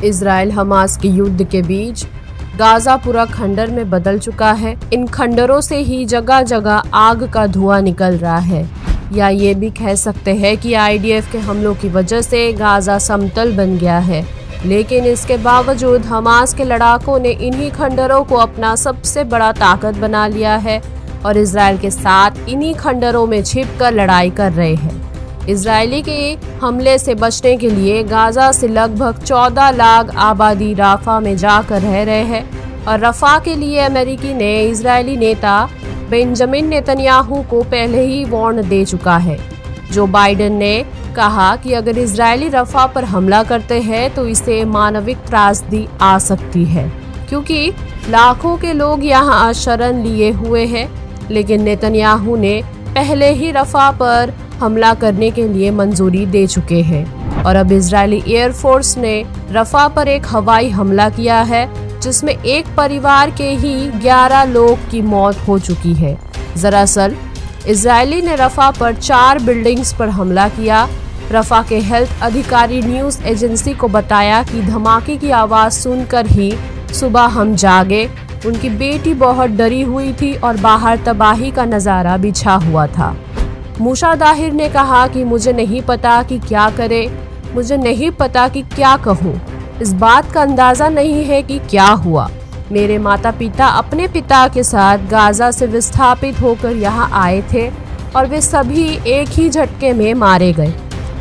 Israel Hamas के युद्ध के बीच गाजा पूरा खंडर में बदल चुका है। इन खंडरों से ही जगह जगह आग का धुआं निकल रहा है, या ये भी कह सकते हैं कि आईडीएफ के हमलों की वजह से गाजा समतल बन गया है। लेकिन इसके बावजूद हमास के लड़ाकों ने इन्हीं खंडरों को अपना सबसे बड़ा ताकत बना लिया है और इजराइल के साथ इन्हीं खंडरों में छिपकर लड़ाई कर रहे हैं। इजरायली के हमले से बचने के लिए गाजा से लगभग 14 लाख आबादी राफा में जाकर रह रहे हैं और रफा के लिए अमेरिकी ने इजरायली नेता बेंजामिन नेतन्याहू को पहले ही वार्न दे चुका है। जो बाइडेन ने कहा कि अगर इजरायली रफा पर हमला करते हैं तो इसे मानविक त्रासदी आ सकती है, क्योंकि लाखों के लोग यहाँ शरण लिए हुए हैं। लेकिन नेतन्याहू ने पहले ही रफा पर हमला करने के लिए मंजूरी दे चुके हैं और अब इजरायली एयरफोर्स ने रफा पर एक हवाई हमला किया है, जिसमें एक परिवार के ही 11 लोग की मौत हो चुकी है। दरअसल इजरायली ने रफा पर 4 बिल्डिंग्स पर हमला किया। रफा के हेल्थ अधिकारी न्यूज एजेंसी को बताया कि धमाके की आवाज सुनकर ही सुबह हम जागे। उनकी बेटी बहुत डरी हुई थी और बाहर तबाही का नज़ारा बिछा हुआ था। मूसा दाहिर ने कहा कि मुझे नहीं पता कि क्या करे, मुझे नहीं पता कि क्या कहूँ। इस बात का अंदाज़ा नहीं है कि क्या हुआ। मेरे माता पिता अपने पिता के साथ गाजा से विस्थापित होकर यहाँ आए थे और वे सभी एक ही झटके में मारे गए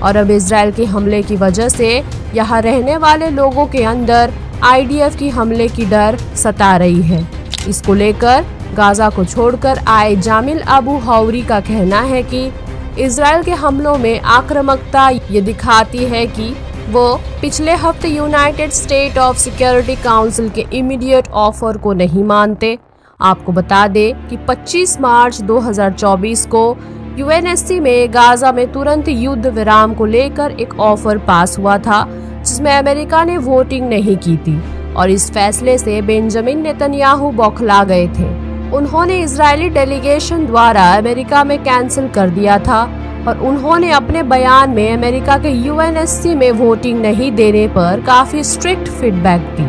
और अब इजराइल के हमले की वजह से यहाँ रहने वाले लोगों के अंदर आईडीएफ की हमले की डर सता रही है। इसको लेकर गाजा को छोड़कर आए जामिल अबू हौरी का कहना है कि इजराइल के हमलों में आक्रामकता ये दिखाती है कि वो पिछले हफ्ते United state of security council के इमीडिएट ऑफर को नहीं मानते। आपको बता दें कि 25 मार्च 2024 को यूएनएससी में गाजा में तुरंत युद्ध विराम को लेकर एक ऑफर पास हुआ था, जिसमें अमेरिका ने वोटिंग नहीं की थी और इस फैसले से बेंजामिन नेतन्याहू बौखला गए थे। उन्होंने इजरायली डेलीगेशन द्वारा अमेरिका में कैंसिल कर दिया था और उन्होंने अपने बयान में अमेरिका के यूएनएससी में वोटिंग नहीं देने पर काफी स्ट्रिक्ट फीडबैक दी।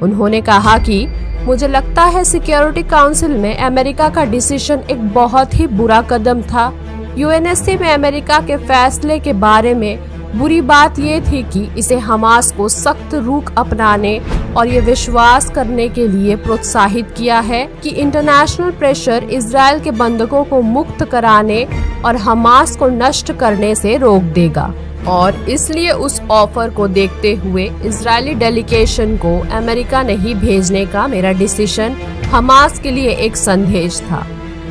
उन्होंने कहा कि मुझे लगता है सिक्योरिटी काउंसिल में अमेरिका का डिसीजन एक बहुत ही बुरा कदम था। यूएनएससी में अमेरिका के फैसले के बारे में बुरी बात ये थी कि इसे हमास को सख्त रुख अपनाने और ये विश्वास करने के लिए प्रोत्साहित किया है कि इंटरनेशनल प्रेशर इजराइल के बंधकों को मुक्त कराने और हमास को नष्ट करने से रोक देगा और इसलिए उस ऑफर को देखते हुए इजरायली डेलीगेशन को अमेरिका नहीं भेजने का मेरा डिसीजन हमास के लिए एक संदेश था।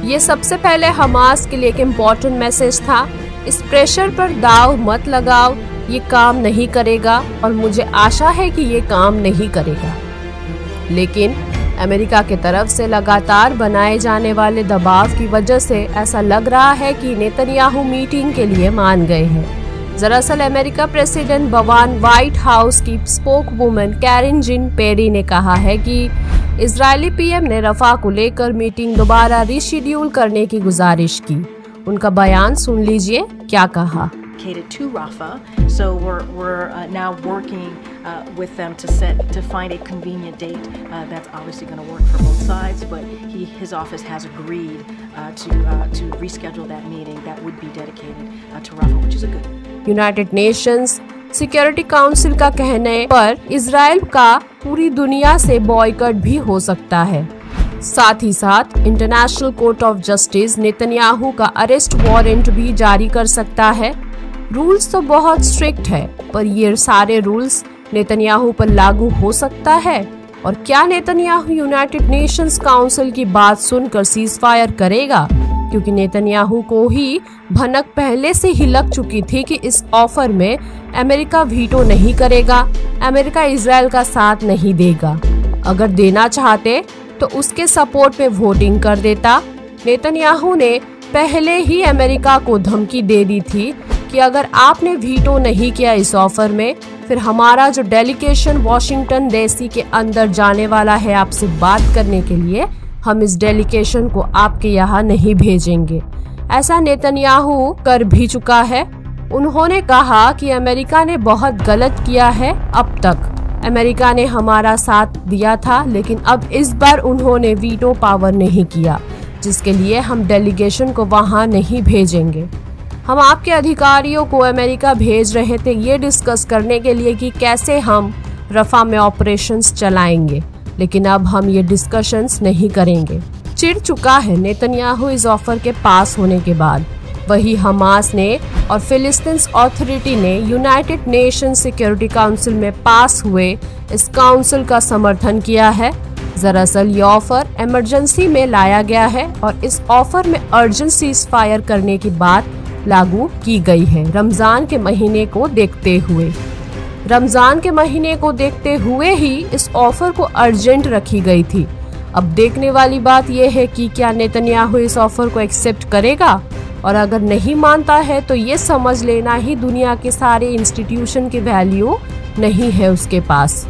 ये सबसे पहले हमास के लिए एक इम्पोर्टेंट मैसेज था। इस प्रेशर पर दाव मत लगाओ, ये काम नहीं करेगा और मुझे आशा है कि ये काम नहीं करेगा। लेकिन अमेरिका की तरफ से लगातार बनाए जाने वाले दबाव की वजह से ऐसा लग रहा है कि नेतन्याहू मीटिंग के लिए मान गए हैं। दरअसल अमेरिका प्रेसिडेंट भवन व्हाइट हाउस की स्पोकवुमन कैरिन जिन पेरी ने कहा है कि इजरायली पीएम ने रफा को लेकर मीटिंग दोबारा रीशेड्यूल करने की गुजारिश की। उनका बयान सुन लीजिए क्या कहा। To Rafah, so we're now working with them to find a convenient date that's obviously going to work for both sides. But his office has agreed to reschedule that meeting that would be dedicated to Rafah, which is a good. United Nations security council का कहने पर Israel का पूरी दुनिया से boycott भी हो सकता है। साथ ही साथ international court of justice Netanyahu का अरेस्ट वारंट भी जारी कर सकता है। रूल्स तो बहुत स्ट्रिक्ट है, पर ये सारे रूल्स नेतन्याहू पर लागू हो सकता है और क्या नेतन्याहू यूनाइटेड नेशंस काउंसिल की बात सुनकर सीजफायर करेगा? क्योंकि नेतन्याहू को ही भनक पहले से ही लग चुकी थी कि इस ऑफर में अमेरिका वीटो नहीं करेगा, अमेरिका इजराइल का साथ नहीं देगा। अगर देना चाहते तो उसके सपोर्ट में वोटिंग कर देता। नेतन्याहू ने पहले ही अमेरिका को धमकी दे दी थी कि अगर आपने वीटो नहीं किया इस ऑफर में, फिर हमारा जो डेलीगेशन वॉशिंगटन डीसी के अंदर जाने वाला है आपसे बात करने के लिए, हम इस डेलीगेशन को आपके यहाँ नहीं भेजेंगे। ऐसा नेतन्याहू कर भी चुका है। उन्होंने कहा कि अमेरिका ने बहुत गलत किया है अब तक अमेरिका ने हमारा साथ दिया था, लेकिन अब इस बार उन्होंने वीटो पावर नहीं किया, जिसके लिए हम डेलीगेशन को वहां नहीं भेजेंगे। हम आपके अधिकारियों को अमेरिका भेज रहे थे ये डिस्कस करने के लिए कि कैसे हम रफा में ऑपरेशंस चलाएंगे, लेकिन अब हम ये डिस्कशंस नहीं करेंगे। चिढ़ चुका है नेतन्याहू इस ऑफर के पास होने के बाद। वही हमास ने और फिलिस्तीन्स अथॉरिटी ने यूनाइटेड नेशन सिक्योरिटी काउंसिल में पास हुए इस काउंसिल का समर्थन किया है। दरअसल ये ऑफर इमरजेंसी में लाया गया है और इस ऑफर में अर्जेंट सीज फायर करने की बात लागू की गई है रमजान के महीने को देखते हुए। रमजान के महीने को देखते हुए ही इस ऑफर को अर्जेंट रखी गई थी। अब देखने वाली बात यह है कि क्या नेतन्याहू इस ऑफर को एक्सेप्ट करेगा, और अगर नहीं मानता है तो ये समझ लेना ही दुनिया के सारे इंस्टीट्यूशन की वैल्यू नहीं है उसके पास।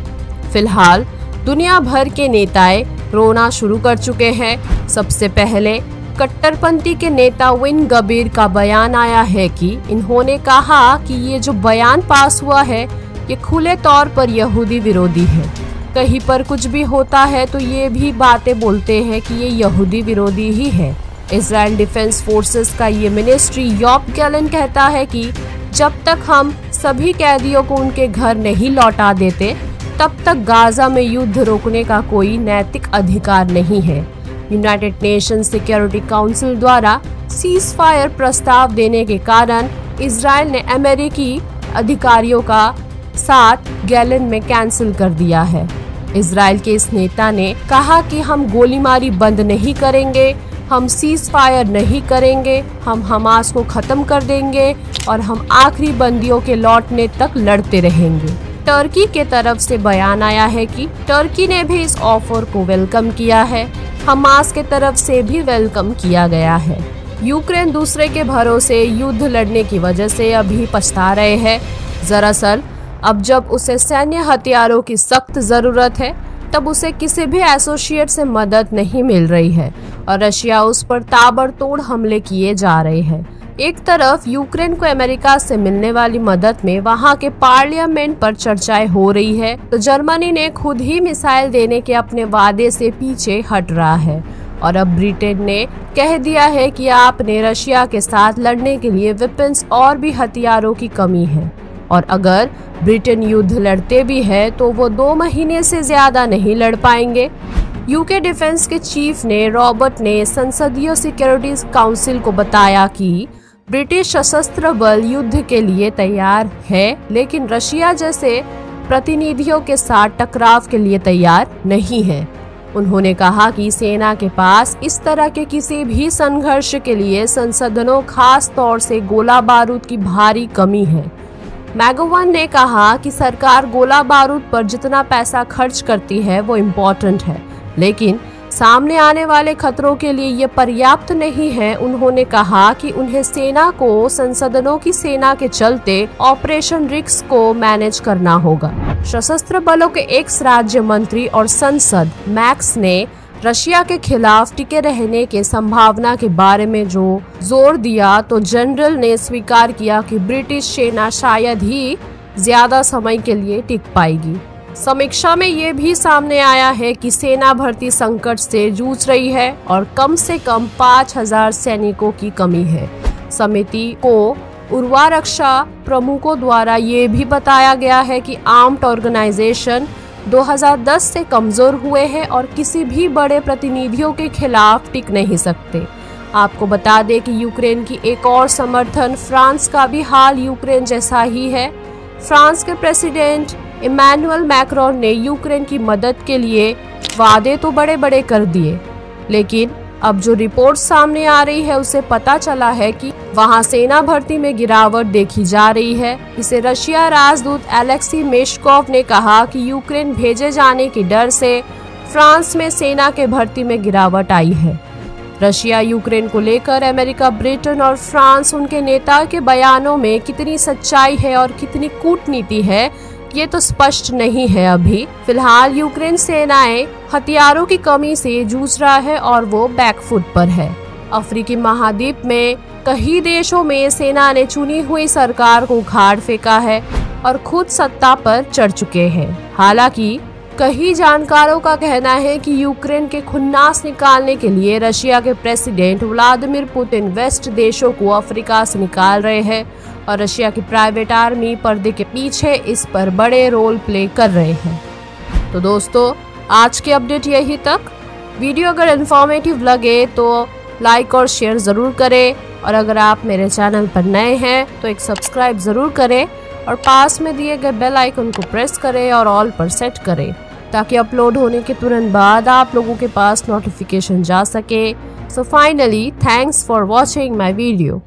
फिलहाल दुनिया भर के नेताएं रोना शुरू कर चुके हैं। सबसे पहले कट्टरपंथी के नेता विन गबीर का बयान आया है कि इन्होंने कहा कि ये जो बयान पास हुआ है ये खुले तौर पर यहूदी विरोधी है। कहीं पर कुछ भी होता है तो ये भी बातें बोलते हैं कि ये यहूदी विरोधी ही है। इजराइल डिफेंस फोर्सेस का ये मिनिस्ट्री योब गैलन कहता है कि जब तक हम सभी कैदियों को उनके घर नहीं लौटा देते तब तक गाजा में युद्ध रोकने का कोई नैतिक अधिकार नहीं है। यूनाइटेड नेशन सिक्योरिटी काउंसिल द्वारा सीज फायर प्रस्ताव देने के कारण इजराइल ने अमेरिकी अधिकारियों का साथ गैलन में कैंसिल कर दिया है। इजराइल के इस नेता ने कहा कि हम गोलीमारी बंद नहीं करेंगे, हम सीज फायर नहीं करेंगे, हम हमास को खत्म कर देंगे और हम आखिरी बंदियों के लौटने तक लड़ते रहेंगे। टर्की के तरफ से बयान आया है कि टर्की ने भी इस ऑफर को वेलकम किया है। हमास के तरफ से भी वेलकम किया गया है। यूक्रेन दूसरे के भरोसे युद्ध लड़ने की वजह से अभी पछता रहे हैं। दरअसल अब जब उसे सैन्य हथियारों की सख्त जरूरत है तब उसे किसी भी एसोसिएट से मदद नहीं मिल रही है और रशिया उस पर ताबड़तोड़ हमले किए जा रहे हैं। एक तरफ यूक्रेन को अमेरिका से मिलने वाली मदद में वहां के पार्लियामेंट पर चर्चाएं हो रही है, तो जर्मनी ने खुद ही मिसाइल देने के अपने वादे से पीछे हट रहा है और अब ब्रिटेन ने कह दिया है कि आपने रशिया के साथ लड़ने के लिए वेपन्स और भी हथियारों की कमी है और अगर ब्रिटेन युद्ध लड़ते भी है तो वो 2 महीने से ज्यादा नहीं लड़ पाएंगे। यूके डिफेंस के चीफ ने रॉबर्ट ने संसदीय सिक्योरिटी काउंसिल को बताया कि ब्रिटिश सशस्त्र बल युद्ध के लिए तैयार है, लेकिन रशिया जैसे प्रतिनिधियों के साथ टकराव के लिए तैयार नहीं है। उन्होंने कहा कि सेना के पास इस तरह के किसी भी संघर्ष के लिए संसाधनों, खास तौर से गोला बारूद की भारी कमी है। मैगोवन ने कहा कि सरकार गोला बारूद पर जितना पैसा खर्च करती है वो इम्पोर्टेंट है, लेकिन सामने आने वाले खतरों के लिए ये पर्याप्त नहीं है। उन्होंने कहा कि उन्हें सेना को संसाधनों की सेना के चलते ऑपरेशन रिस्क को मैनेज करना होगा। सशस्त्र बलों के एक्स राज्य मंत्री और सांसद मैक्स ने रशिया के खिलाफ टिके रहने के संभावना के बारे में जो जोर दिया, तो जनरल ने स्वीकार किया कि ब्रिटिश सेना शायद ही ज्यादा समय के लिए टिक पाएगी। समीक्षा में ये भी सामने आया है कि सेना भर्ती संकट से जूझ रही है और कम से कम 5000 सैनिकों की कमी है। समिति को उर्वा रक्षा प्रमुखों द्वारा ये भी बताया गया है कि आर्म्ड ऑर्गेनाइजेशन 2010 से कमजोर हुए हैं और किसी भी बड़े प्रतिनिधियों के खिलाफ टिक नहीं सकते। आपको बता दें कि यूक्रेन की एक और समर्थन फ्रांस का भी हाल यूक्रेन जैसा ही है। फ्रांस के प्रेसिडेंट इमैनुअल मैक्रोन ने यूक्रेन की मदद के लिए वादे तो बड़े बड़े कर दिए, लेकिन अब जो रिपोर्ट सामने आ रही है उसे पता चला है कि वहां सेना भर्ती में गिरावट देखी जा रही है। इसे रशिया राजदूत एलेक्सी मेशकोव ने कहा कि यूक्रेन भेजे जाने के डर से फ्रांस में सेना के भर्ती में गिरावट आई है। रशिया यूक्रेन को लेकर अमेरिका, ब्रिटेन और फ्रांस उनके नेता के बयानों में कितनी सच्चाई है और कितनी कूटनीति है ये तो स्पष्ट नहीं है अभी। फिलहाल यूक्रेन सेनाएं हथियारों की कमी से जूझ रहा है और वो बैकफुट पर है। अफ्रीकी महाद्वीप में कई देशों में सेना ने चुनी हुई सरकार को उखाड़ फेंका है। और खुद सत्ता पर चढ़ चुके हैं। हालांकि कई जानकारों का कहना है कि यूक्रेन के खुन्नास निकालने के लिए रशिया के प्रेसिडेंट व्लादिमीर पुतिन वेस्ट देशों को अफ्रीका से निकाल रहे हैं और रशिया की प्राइवेट आर्मी पर्दे के पीछे इस पर बड़े रोल प्ले कर रहे हैं। तो दोस्तों, आज की अपडेट यही तक। वीडियो अगर इन्फॉर्मेटिव लगे तो लाइक और शेयर ज़रूर करें और अगर आप मेरे चैनल पर नए हैं तो एक सब्सक्राइब ज़रूर करें और पास में दिए गए बेल आइकन को प्रेस करें और ऑल पर सेट करें ताकि अपलोड होने के तुरंत बाद आप लोगों के पास नोटिफिकेशन जा सके। So finally, thanks for watching my video.